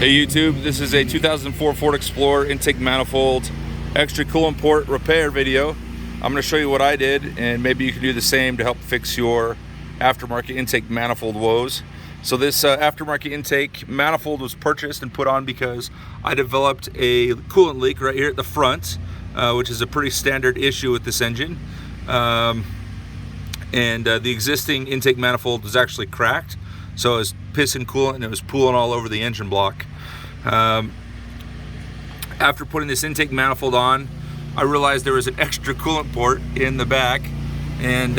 Hey YouTube, this is a 2004 Ford Explorer intake manifold extra coolant port repair video. I'm going to show you what I did, and maybe you can do the same to help fix your aftermarket intake manifold woes. So this aftermarket intake manifold was purchased and put on because I developed a coolant leak right here at the front, which is a pretty standard issue with this engine. The existing intake manifold was actually cracked, so it was pissing coolant and it was pooling all over the engine block. After putting this intake manifold on, I realized there was an extra coolant port in the back, and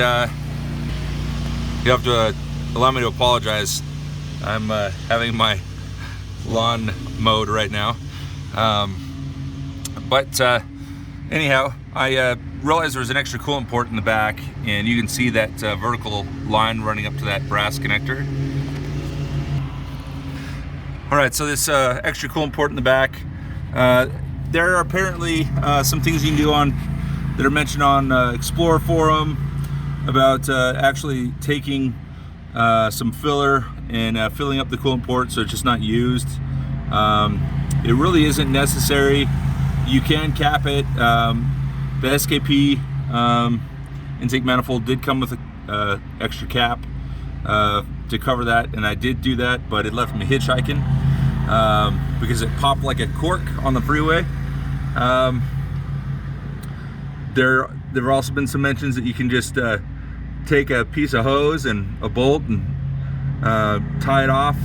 you have to allow me to apologize. I'm having my lawn mowed right now. Anyhow, I realized there was an extra coolant port in the back, and you can see that vertical line running up to that brass connector. Alright, so this extra coolant port in the back, there are apparently some things you can do that are mentioned on Explorer forum about actually taking some filler and filling up the coolant port so it's just not used. It really isn't necessary. You can cap it. The SKP intake manifold did come with a extra cap to cover that, and I did do that, but it left me hitchhiking because it popped like a cork on the freeway. There have also been some mentions that you can just take a piece of hose and a bolt and tie it off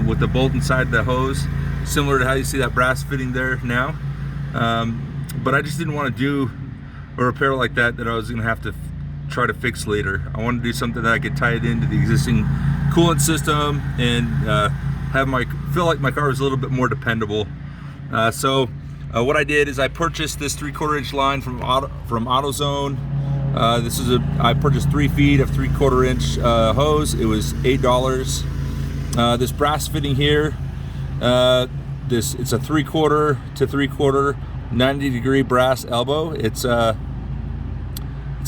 with the bolt inside the hose, similar to how you see that brass fitting there now. But I just didn't want to do a repair like that I was going to have to try to fix later. I wanted to do something that I could tie it into the existing coolant system and feel like my car was a little bit more dependable. So what I did is I purchased this 3/4 inch line from AutoZone. I purchased 3 feet of 3/4 inch hose. It was $8. This brass fitting here, it's a 3/4 to 3/4 90-degree brass elbow. It's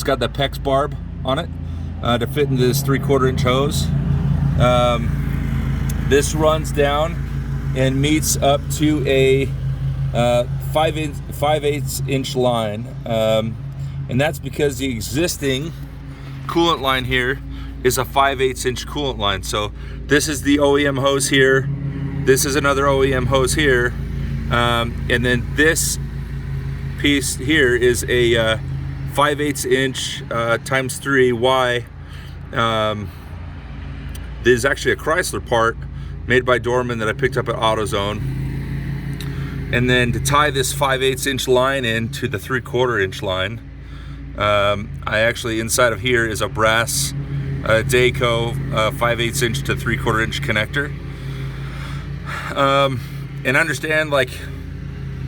got the PEX barb on it to fit into this 3/4 inch hose. This runs down and meets up to a 5/8 inch line, and that's because the existing coolant line here is a 5/8 inch coolant line. So this is the OEM hose here, this is another OEM hose here, and then this piece here is a 5/8 inch times 3 Y. This is actually a Chrysler part made by Dorman that I picked up at AutoZone. And then to tie this 5/8 inch line into the 3/4 inch line, I actually, inside of here is a brass Dayco 5/8 inch to 3/4 inch connector. And understand, like,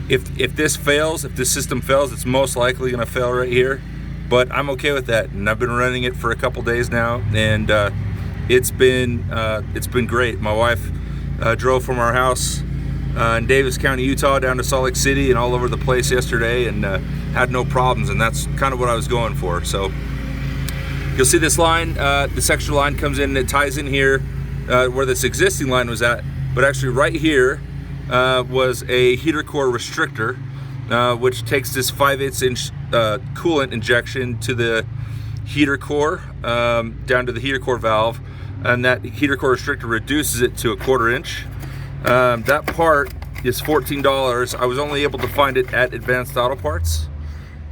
if this fails, if this system fails, it's most likely gonna fail right here. But I'm okay with that, and I've been running it for a couple days now, and it's been great. My wife drove from our house in Davis County, Utah, down to Salt Lake City and all over the place yesterday, and had no problems, and that's kind of what I was going for. So you'll see this line, this extra line comes in and it ties in here where this existing line was at, but actually right here was a heater core restrictor, which takes this 5/8 inch coolant injection to the heater core, down to the heater core valve, and that heater core restrictor reduces it to a 1/4 inch. That part is $14. I was only able to find it at Advanced Auto Parts.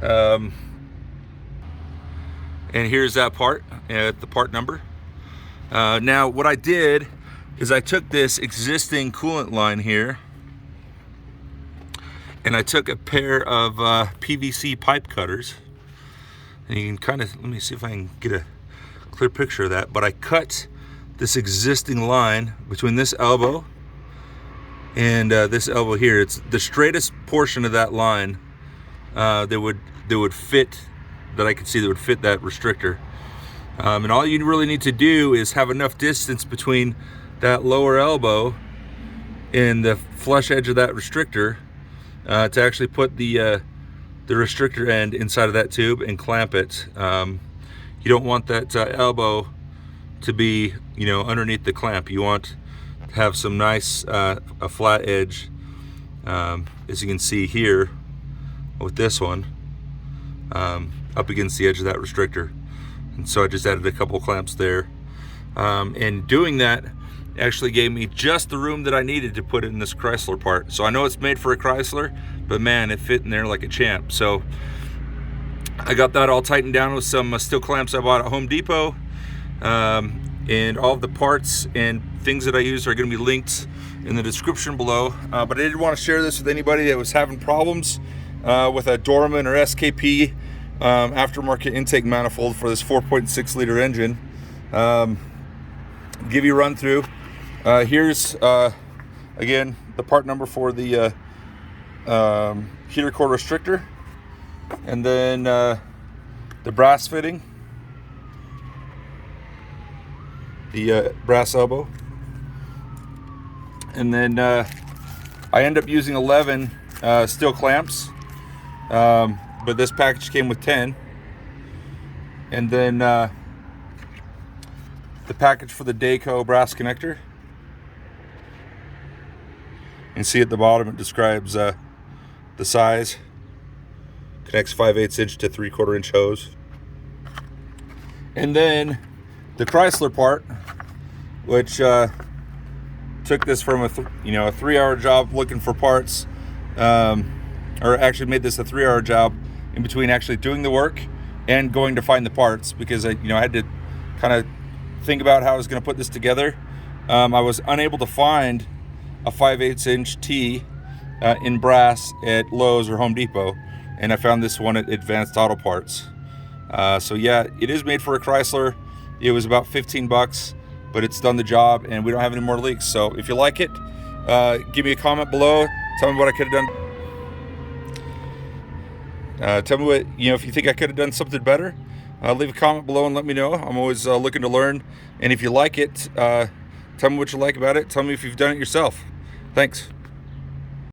And here's that part, the part number. Now what I did is I took this existing coolant line here, and I took a pair of PVC pipe cutters, and you can kind of, let me see if I can get a clear picture of that, but I cut this existing line between this elbow and this elbow here. It's the straightest portion of that line that would fit, that I could see that would fit that restrictor. And all you really need to do is have enough distance between that lower elbow and the flush edge of that restrictor to actually put the restrictor end inside of that tube and clamp it. You don't want that elbow to be, underneath the clamp. You want have some nice a flat edge, as you can see here with this one, up against the edge of that restrictor. And so I just added a couple clamps there, and doing that actually gave me just the room that I needed to put it in this Chrysler part. So I know it's made for a Chrysler, but man, it fit in there like a champ. So I got that all tightened down with some steel clamps I bought at Home Depot, and all of the parts and things that I use are going to be linked in the description below. But I did want to share this with anybody that was having problems with a Dorman or SKP aftermarket intake manifold for this 4.6 liter engine. Give you a run through. Here's again the part number for the heater core restrictor, and then the brass fitting, the brass elbow, and then I end up using 11 steel clamps, but this package came with 10, and then the package for the Dayco brass connector. You can see at the bottom it describes the size. Connects 5/8 inch to 3/4 inch hose. And then the Chrysler part, which took this from a 3-hour job looking for parts, or actually made this a 3-hour job in between actually doing the work and going to find the parts, because I had to kind of think about how I was going to put this together. I was unable to find a 5/8 inch T in brass at Lowe's or Home Depot, and I found this one at Advanced Auto Parts. So yeah, it is made for a Chrysler. It was about 15 bucks, but it's done the job, and we don't have any more leaks. So if you like it, give me a comment below. Tell me what I could have done. Tell me what, if you think I could have done something better. Leave a comment below and let me know. I'm always looking to learn. And if you like it, tell me what you like about it. Tell me if you've done it yourself. Thanks.